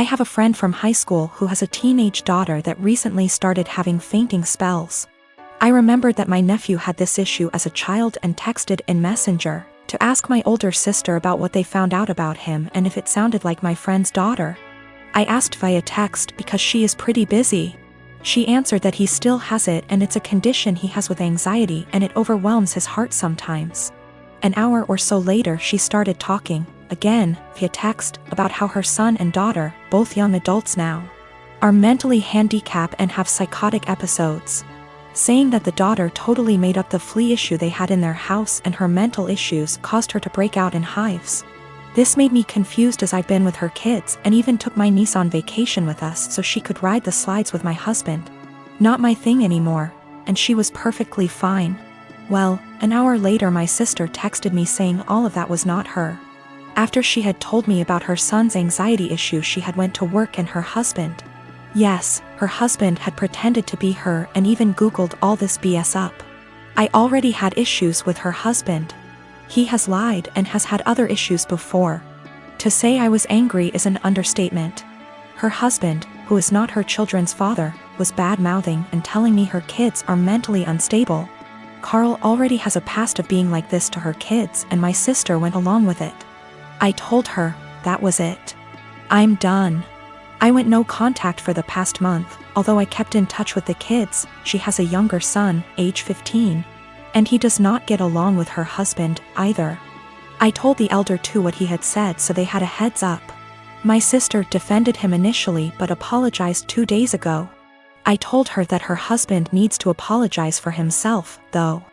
I have a friend from high school who has a teenage daughter that recently started having fainting spells. I remembered that my nephew had this issue as a child and texted in Messenger to ask my older sister about what they found out about him and if it sounded like my friend's daughter. I asked via text because she is pretty busy. She answered that he still has it and it's a condition he has with anxiety and it overwhelms his heart sometimes. An hour or so later she started talking, again, via text, about how her son and daughter, both young adults now, are mentally handicapped and have psychotic episodes, saying that the daughter totally made up the flea issue they had in their house and her mental issues caused her to break out in hives. This made me confused as I've been with her kids and even took my niece on vacation with us so she could ride the slides with my husband. Not my thing anymore, and she was perfectly fine. Well, an hour later my sister texted me saying all of that was not her. After she had told me about her son's anxiety issue, she had went to work and her husband. Yes, her husband had pretended to be her and even Googled all this BS up. I already had issues with her husband. He has lied and has had other issues before. To say I was angry is an understatement. Her husband, who is not her children's father, was bad-mouthing and telling me her kids are mentally unstable. Carl already has a past of being like this to her kids and my sister went along with it. I told her, that was it. I'm done. I went no contact for the past month, although I kept in touch with the kids. She has a younger son, age 15, and he does not get along with her husband, either. I told the elder too what he had said so they had a heads up. My sister defended him initially but apologized 2 days ago. I told her that her husband needs to apologize for himself, though.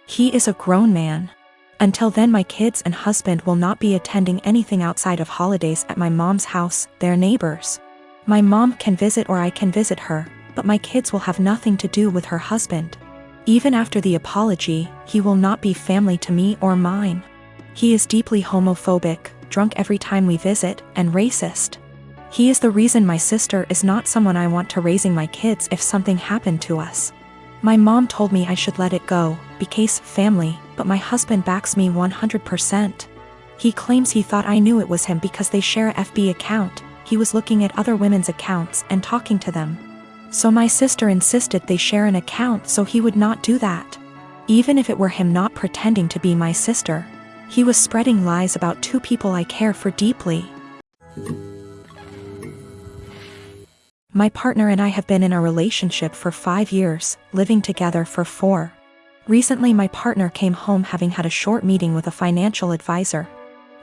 He is a grown man. Until then my kids and husband will not be attending anything outside of holidays at my mom's house, their neighbors. My mom can visit or I can visit her, but my kids will have nothing to do with her husband. Even after the apology, he will not be family to me or mine. He is deeply homophobic, drunk every time we visit, and racist. He is the reason my sister is not someone I want to raising my kids if something happened to us. My mom told me I should let it go, because family, but my husband backs me 100%. He claims he thought I knew it was him because they share a FB account. He was looking at other women's accounts and talking to them. So my sister insisted they share an account so he would not do that. Even if it were him not pretending to be my sister, he was spreading lies about two people I care for deeply. My partner and I have been in a relationship for 5 years, living together for 4. Recently my partner came home having had a short meeting with a financial advisor,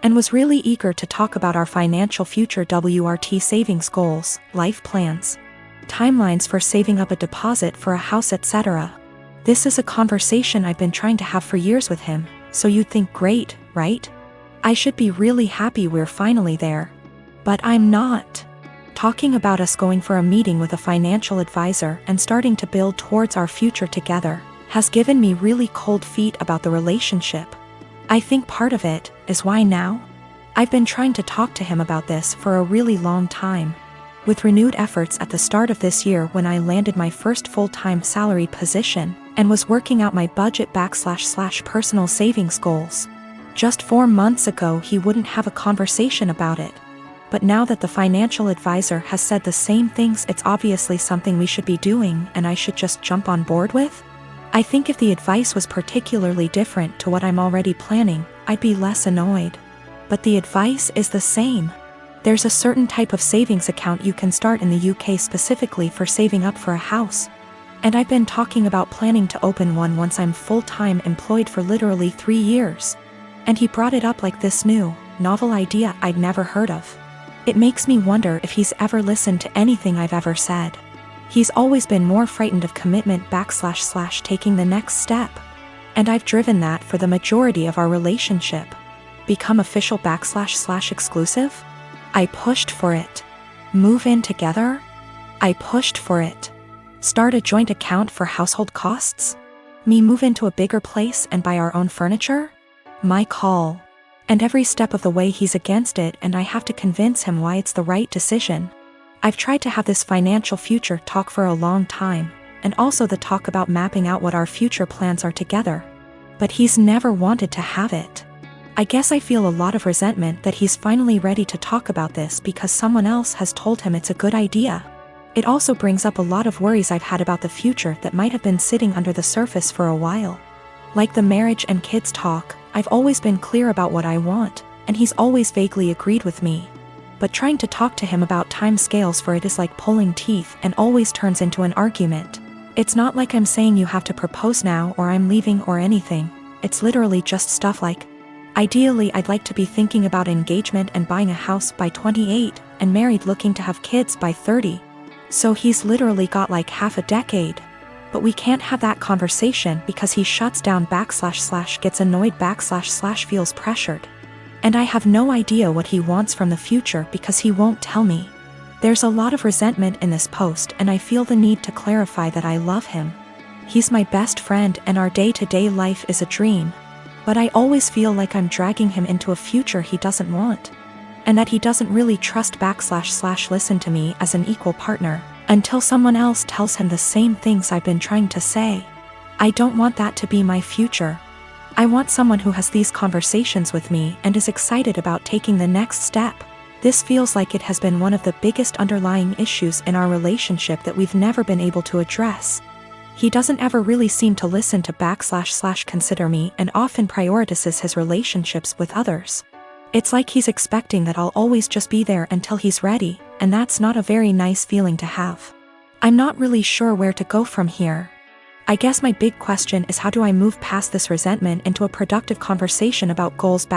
and was really eager to talk about our financial future WRT savings goals, life plans, timelines for saving up a deposit for a house, etc. This is a conversation I've been trying to have for years with him, so you'd think great, right? I should be really happy we're finally there. But I'm not. Talking about us going for a meeting with a financial advisor and starting to build towards our future together has given me really cold feet about the relationship. I think part of it is why now? I've been trying to talk to him about this for a really long time. With renewed efforts at the start of this year when I landed my first full-time salaried position and was working out my budget / personal savings goals. Just 4 months ago he wouldn't have a conversation about it. But now that the financial advisor has said the same things, it's obviously something we should be doing and I should just jump on board with? I think if the advice was particularly different to what I'm already planning, I'd be less annoyed. But the advice is the same. There's a certain type of savings account you can start in the UK specifically for saving up for a house. And I've been talking about planning to open one once I'm full-time employed for literally 3 years. And he brought it up like this new, novel idea I'd never heard of. It makes me wonder if he's ever listened to anything I've ever said. He's always been more frightened of commitment / taking the next step. And I've driven that for the majority of our relationship. Become official / exclusive? I pushed for it. Move in together? I pushed for it. Start a joint account for household costs? Me move into a bigger place and buy our own furniture? My call. And every step of the way he's against it and I have to convince him why it's the right decision. I've tried to have this financial future talk for a long time, and also the talk about mapping out what our future plans are together. But he's never wanted to have it. I guess I feel a lot of resentment that he's finally ready to talk about this because someone else has told him it's a good idea. It also brings up a lot of worries I've had about the future that might have been sitting under the surface for a while. Like the marriage and kids talk, I've always been clear about what I want, and he's always vaguely agreed with me. But trying to talk to him about time scales for it is like pulling teeth and always turns into an argument. It's not like I'm saying you have to propose now or I'm leaving or anything. It's literally just stuff like, ideally I'd like to be thinking about engagement and buying a house by 28, and married looking to have kids by 30. So he's literally got like half a decade. But we can't have that conversation because he shuts down / gets annoyed / feels pressured. And I have no idea what he wants from the future because he won't tell me. There's a lot of resentment in this post, and I feel the need to clarify that I love him. He's my best friend and our day-to-day life is a dream. But I always feel like I'm dragging him into a future he doesn't want. And that he doesn't really trust / listen to me as an equal partner, until someone else tells him the same things I've been trying to say. I don't want that to be my future. I want someone who has these conversations with me and is excited about taking the next step. This feels like it has been one of the biggest underlying issues in our relationship that we've never been able to address. He doesn't ever really seem to listen to / consider me and often prioritizes his relationships with others. It's like he's expecting that I'll always just be there until he's ready, and that's not a very nice feeling to have. I'm not really sure where to go from here. I guess my big question is, how do I move past this resentment into a productive conversation about goals /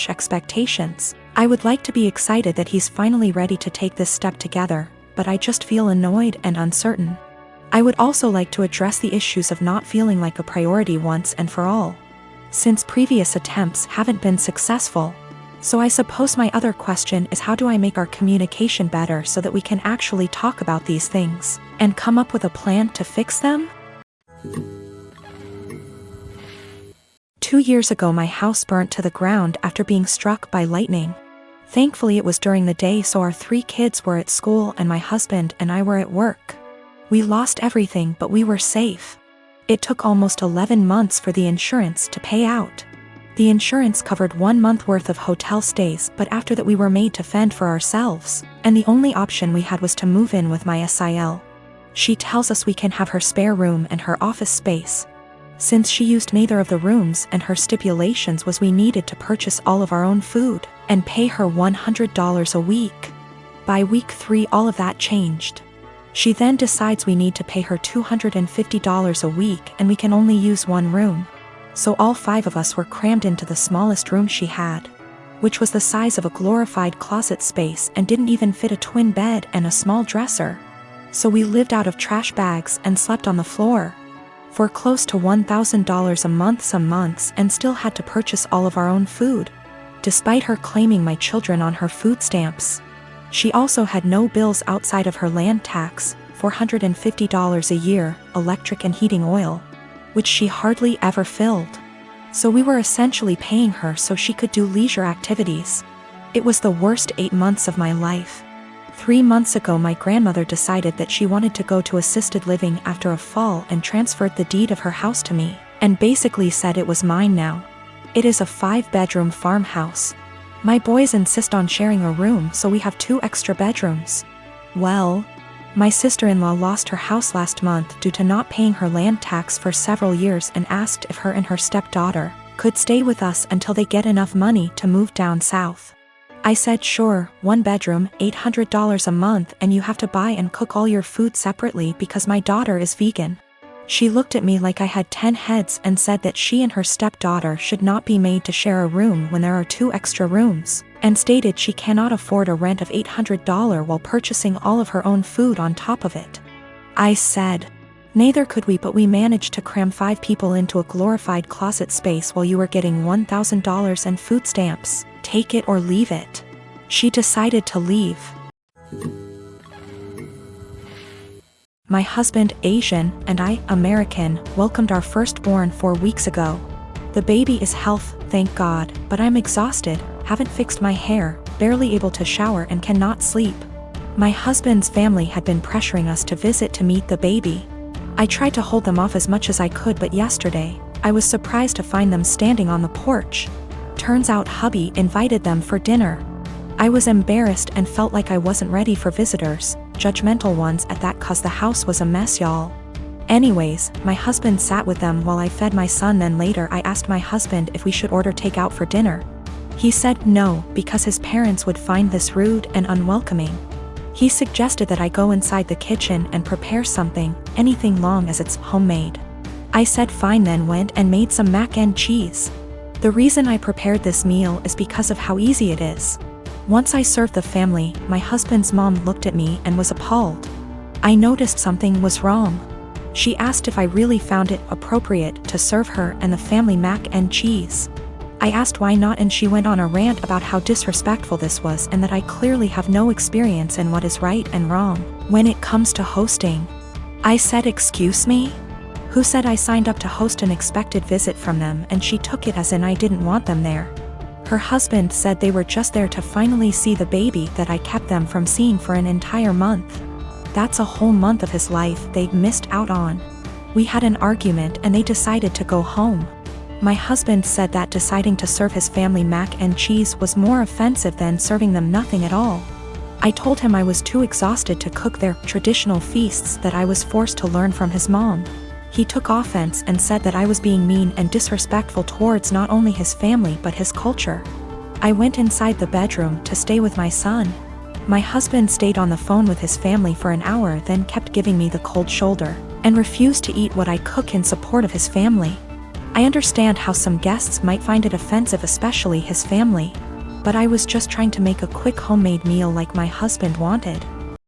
expectations? I would like to be excited that he's finally ready to take this step together, but I just feel annoyed and uncertain. I would also like to address the issues of not feeling like a priority once and for all, since previous attempts haven't been successful. So I suppose my other question is, how do I make our communication better so that we can actually talk about these things and come up with a plan to fix them? 2 years ago my house burnt to the ground after being struck by lightning. Thankfully it was during the day, so our 3 kids were at school and my husband and I were at work. We lost everything, but we were safe. It took almost 11 months for the insurance to pay out. The insurance covered 1 month worth of hotel stays, but after that we were made to fend for ourselves, and the only option we had was to move in with my SIL. She tells us we can have her spare room and her office space. Since she used neither of the rooms, and her stipulations was we needed to purchase all of our own food and pay her $100 a week. By week 3 all of that changed. She then decides we need to pay her $250 a week and we can only use 1 room. So all 5 of us were crammed into the smallest room she had, which was the size of a glorified closet space and didn't even fit a twin bed and a small dresser. So we lived out of trash bags and slept on the floor for close to $1,000 a month some months, and still had to purchase all of our own food, despite her claiming my children on her food stamps. She also had no bills outside of her land tax, $450 a year, electric and heating oil, which she hardly ever filled. So we were essentially paying her so she could do leisure activities. It was the worst 8 months of my life. 3 months ago my grandmother decided that she wanted to go to assisted living after a fall and transferred the deed of her house to me, and basically said it was mine now. It is a 5-bedroom farmhouse. My boys insist on sharing a room, so we have 2 extra bedrooms. Well, my sister-in-law lost her house last month due to not paying her land tax for several years and asked if her and her stepdaughter could stay with us until they get enough money to move down south. I said sure, 1 bedroom, $800 a month, and you have to buy and cook all your food separately because my daughter is vegan. She looked at me like I had 10 heads and said that she and her stepdaughter should not be made to share a room when there are 2 extra rooms, and stated she cannot afford a rent of $800 while purchasing all of her own food on top of it. I said, neither could we, but we managed to cram 5 people into a glorified closet space while you were getting $1,000 and food stamps. Take it or leave it. She decided to leave. My husband, Asian, and I, American, welcomed our firstborn 4 weeks ago. The baby is healthy, thank God, but I'm exhausted, haven't fixed my hair, barely able to shower and cannot sleep. My husband's family had been pressuring us to visit to meet the baby. I tried to hold them off as much as I could, but yesterday, I was surprised to find them standing on the porch. Turns out hubby invited them for dinner. I was embarrassed and felt like I wasn't ready for visitors, judgmental ones at that, cause the house was a mess, y'all. Anyways, my husband sat with them while I fed my son. Then later I asked my husband if we should order takeout for dinner. He said no, because his parents would find this rude and unwelcoming. He suggested that I go inside the kitchen and prepare something, anything long as it's homemade. I said fine, then went and made some mac and cheese. The reason I prepared this meal is because of how easy it is. Once I served the family, my husband's mom looked at me and was appalled. I noticed something was wrong. She asked if I really found it appropriate to serve her and the family mac and cheese. I asked why not, and she went on a rant about how disrespectful this was and that I clearly have no experience in what is right and wrong when it comes to hosting. I said, "Excuse me? Who said I signed up to host an expected visit from them?" And she took it as in I didn't want them there. Her husband said they were just there to finally see the baby that I kept them from seeing for an entire month. That's a whole month of his life they'd missed out on. We had an argument and they decided to go home. My husband said that deciding to serve his family mac and cheese was more offensive than serving them nothing at all. I told him I was too exhausted to cook their traditional feasts, that I was forced to learn from his mom. He took offense and said that I was being mean and disrespectful towards not only his family but his culture. I went inside the bedroom to stay with my son. My husband stayed on the phone with his family for an hour, then kept giving me the cold shoulder, and refused to eat what I cook in support of his family. I understand how some guests might find it offensive, especially his family, but I was just trying to make a quick homemade meal like my husband wanted.